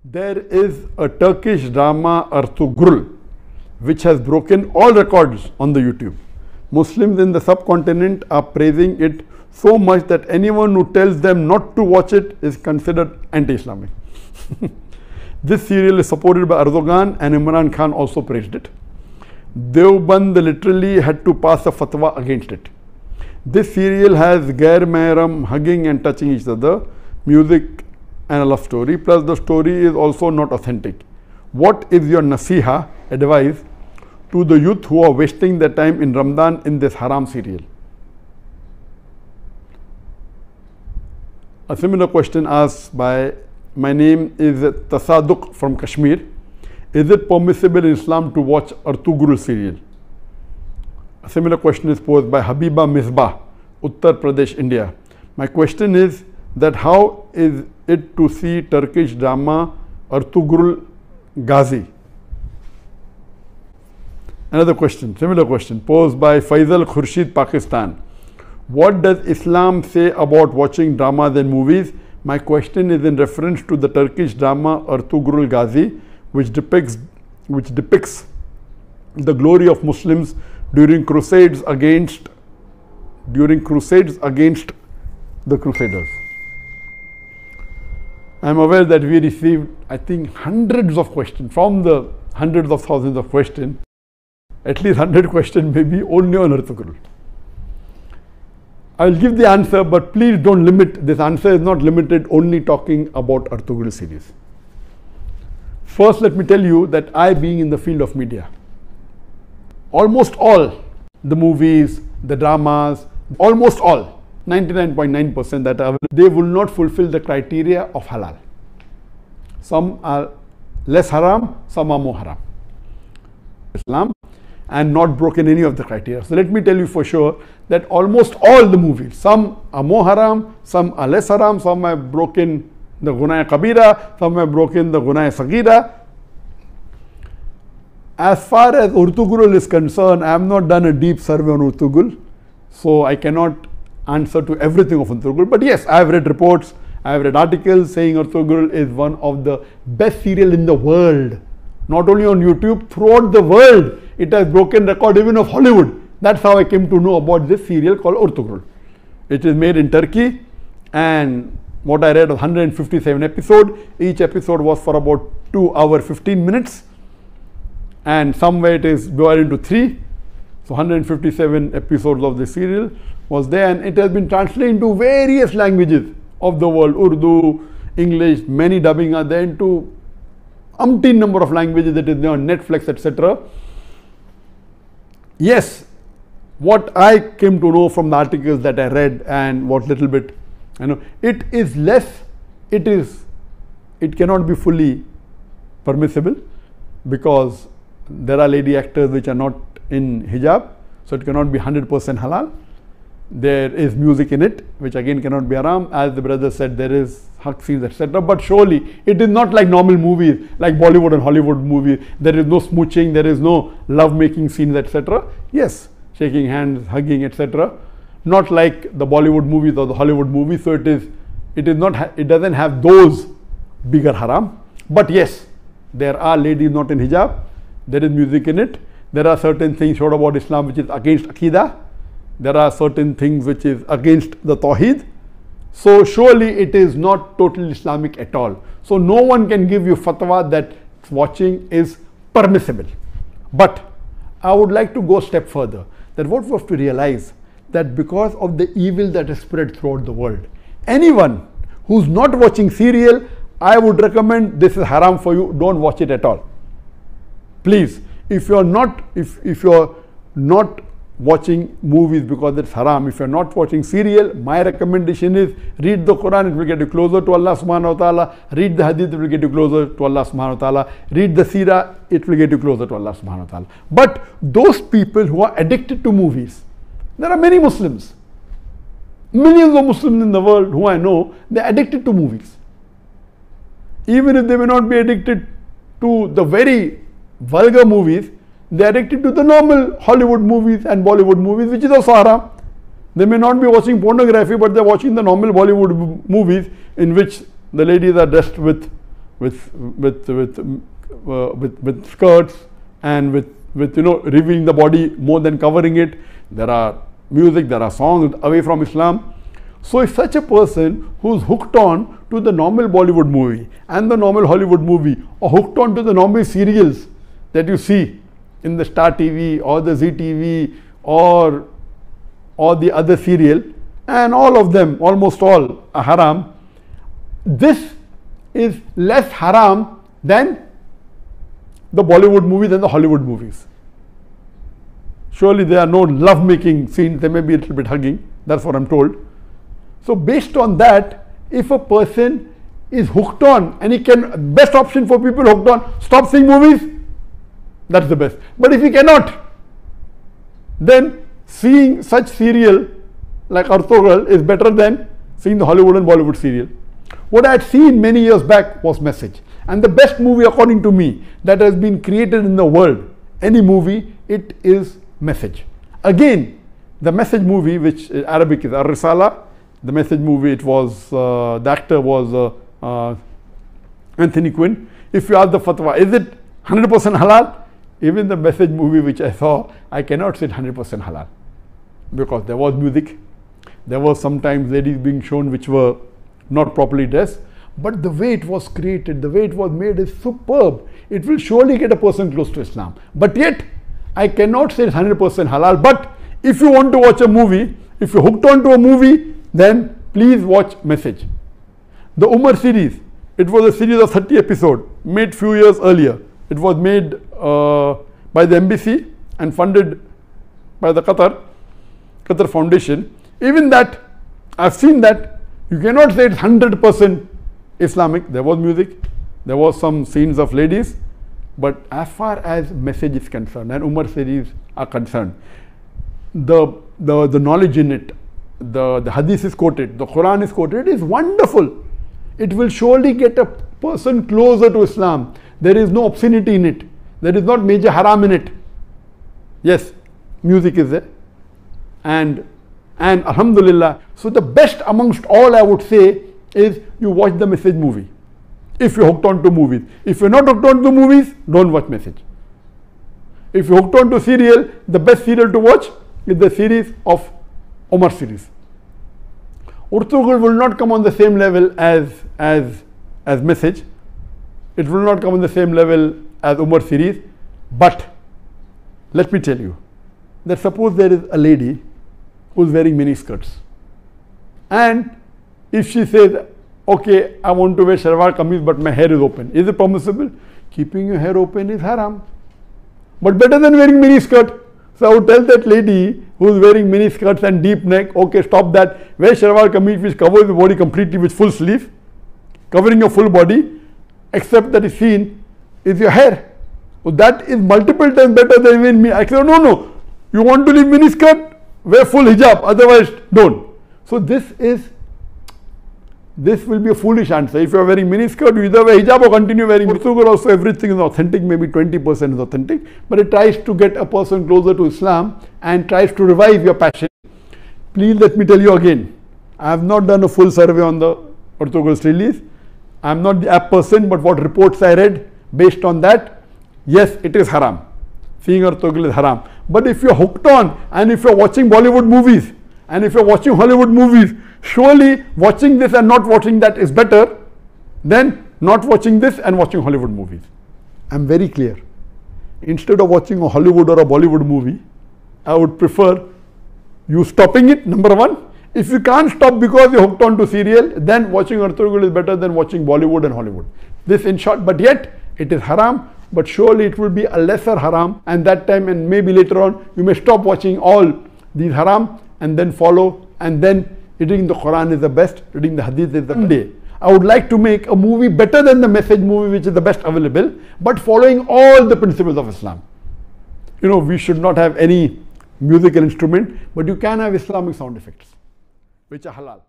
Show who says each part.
Speaker 1: There is a Turkish drama Ertugrul which has broken all records on the YouTube. Muslims in the subcontinent are praising it so much that anyone who tells them not to watch it is considered anti-Islamic. This serial is supported by Erdogan, and Imran Khan also praised it. Deoband literally had to pass a fatwa against it. This serial has Gair Mehram hugging and touching each other, music and a love story, plus the story is also not authentic. What is your nasiha, advice, to the youth who are wasting their time in Ramadan in this haram serial? A similar question asked by, my name is Tasaduk from Kashmir. Is it permissible in Islam to watch Ertugrul serial? A similar question is posed by Habiba Misbah, Uttar Pradesh, India. My question is that how is it to see Turkish drama Ertugrul Ghazi? Another question, similar question, posed by Faisal Khurshid, Pakistan. What does Islam say about watching dramas and movies? My question is in reference to the Turkish drama Ertugrul Ghazi, which depicts the glory of Muslims during crusades against the Crusaders. I am aware that we received, I think, hundreds of questions from the hundreds of thousands of questions. At least 100 questions maybe only on Ertugrul. I will give the answer, but please don't limit. This answer is not limited only talking about Ertugrul series. First, let me tell you that I, being in the field of media, almost all the movies, the dramas, almost all, 99.9% that are, they will not fulfill the criteria of halal. Some are less haram, some are more haram. Islam, and not broken any of the criteria. So let me tell you for sure that almost all the movies, some are more haram, some are less haram, some have broken the Gunaya Kabira, some have broken the Gunaya Sagira. As far as Ertugrul is concerned, I have not done a deep survey on Ertugrul, so I cannot answer to everything of Ertugrul. But yes, I have read reports, I have read articles saying Ertugrul is one of the best serial in the world. Not only on YouTube, throughout the world, it has broken record even of Hollywood. That's how I came to know about this serial called Ertugrul. It is made in Turkey, and what I read was 157 episodes. Each episode was for about 2 hours 15 minutes, and somewhere it is divided into 3. So 157 episodes of the serial was there, and it has been translated into various languages of the world, Urdu, English, many dubbing are there into umpteen number of languages that is there on Netflix, etc. Yes, what I came to know from the articles that I read and what little bit, it is less, it cannot be fully permissible because there are lady actors which are not in hijab, so it cannot be 100% halal. There is music in it, which again cannot be haram. As the brother said, there is hug scenes, etc. But surely it is not like normal movies, like Bollywood and Hollywood movies. There is no smooching, there is no love-making scenes, etc. Yes, shaking hands, hugging, etc. Not like the Bollywood movies or the Hollywood movies. So it doesn't have those bigger haram. But yes, there are ladies not in hijab. There is music in it. There are certain things showed about Islam which is against Aqidah. There are certain things which is against the Tawheed. So surely it is not totally Islamic at all. So no one can give you fatwa that watching is permissible. But I would like to go a step further, that what we have to realize that because of the evil that is spread throughout the world, anyone who's not watching serial, I would recommend this is haram for you, don't watch it at all. Please, if you're not watching movies because it's haram, if you're not watching serial, my recommendation is read the Quran, it will get you closer to Allah subhanahu wa ta'ala. Read the hadith, it will get you closer to Allah subhanahu wa ta'ala. Read the seerah, it will get you closer to Allah subhanahu wa ta'ala. But those people who are addicted to movies, there are many Muslims, millions of Muslims in the world who I know, they're addicted to movies. Even if they may not be addicted to the very vulgar movies, they are addicted to the normal Hollywood movies and Bollywood movies, which is also haram. They may not be watching pornography, but they are watching the normal Bollywood movies in which the ladies are dressed with with skirts and with revealing the body more than covering it. There are music, there are songs away from Islam. So if such a person who's hooked on to the normal Bollywood movie and the normal Hollywood movie, or hooked on to the normal serials that you see in the Star TV or the Zee TV or the other serial, and all of them, almost all, are haram, this is less haram than the Bollywood movies and the Hollywood movies. Surely there are no love-making scenes, there may be a little bit hugging, that's what I'm told. So based on that, if a person is hooked on, and he can, best option for people hooked on, stop seeing movies, that's the best. But if he cannot, then seeing such serial like Ertugrul is better than seeing the Hollywood and Bollywood serial. What I had seen many years back was Message. And the best movie according to me that has been created in the world, any movie, it is Message. Again, the Message movie, which in Arabic is Ar-Risala, the Message movie, it was, the actor was Anthony Quinn. If you ask the fatwa, is it 100% halal? Even the Message movie which I saw, I cannot say 100% halal. Because there was music, there was sometimes ladies being shown which were not properly dressed, but the way it was created, the way it was made is superb. It will surely get a person close to Islam. But yet, I cannot say it's 100% halal. But if you want to watch a movie, if you're hooked on to a movie, then please watch Message. The Umar series, it was a series of 30 episodes, made few years earlier. It was made by the embassy and funded by the Qatar Foundation. Even that, I've seen that, you cannot say it's 100% Islamic. There was music, there was some scenes of ladies, but as far as Message is concerned and Umar series are concerned, the knowledge in it, the hadith is quoted, the Quran is quoted, it is wonderful. It will surely get a person closer to Islam. There is no obscenity in it. There is not major haram in it. Yes, music is there. And alhamdulillah, so the best amongst all I would say is you watch the Message movie if you're hooked on to movies. If you're not hooked on to movies, don't watch Message. If you're hooked on to serial, the best serial to watch is the series of Umar series. Ertugrul will not come on the same level as Message. It will not come on the same level as Umar series. But let me tell you that suppose there is a lady who's wearing mini skirts, and if she says, okay, I want to wear shalwar kameez but my hair is open, is it permissible? Keeping your hair open is haram, but better than wearing mini skirt. So I would tell that lady who's wearing mini skirts and deep neck, okay, stop that, wear shalwar kameez which covers the body completely with full sleeve, covering your full body, except that is seen is your hair. So that is multiple times better than wearing me. I said, no, you want to leave mini skirt, wear full hijab, otherwise don't. So this will be a foolish answer. If you are wearing mini skirt, you either wear hijab or continue wearing. Ertugrul also, everything is authentic, maybe 20% is authentic, but it tries to get a person closer to Islam and tries to revive your passion. Please let me tell you again, I have not done a full survey on the Ertugrul's release. I am not the app person, but what reports I read, based on that, yes, it is haram. Seeing Ertugrul is haram. But if you are hooked on, and if you are watching Bollywood movies, and if you are watching Hollywood movies, surely watching this and not watching that is better than not watching this and watching Hollywood movies. I am very clear. Instead of watching a Hollywood or a Bollywood movie, I would prefer you stopping it, number one. If you can't stop because you're hooked on to serial, then watching Ertugrul is better than watching Bollywood and Hollywood. This in short, but yet it is haram, but surely it will be a lesser haram, and that time and maybe later on you may stop watching all these haram and then follow, and then reading the Quran is the best, reading the Hadith is the best. I would like to make a movie better than the Message movie, which is the best available, but following all the principles of Islam. You know, we should not have any musical instrument, but you can have Islamic sound effects, which are halal.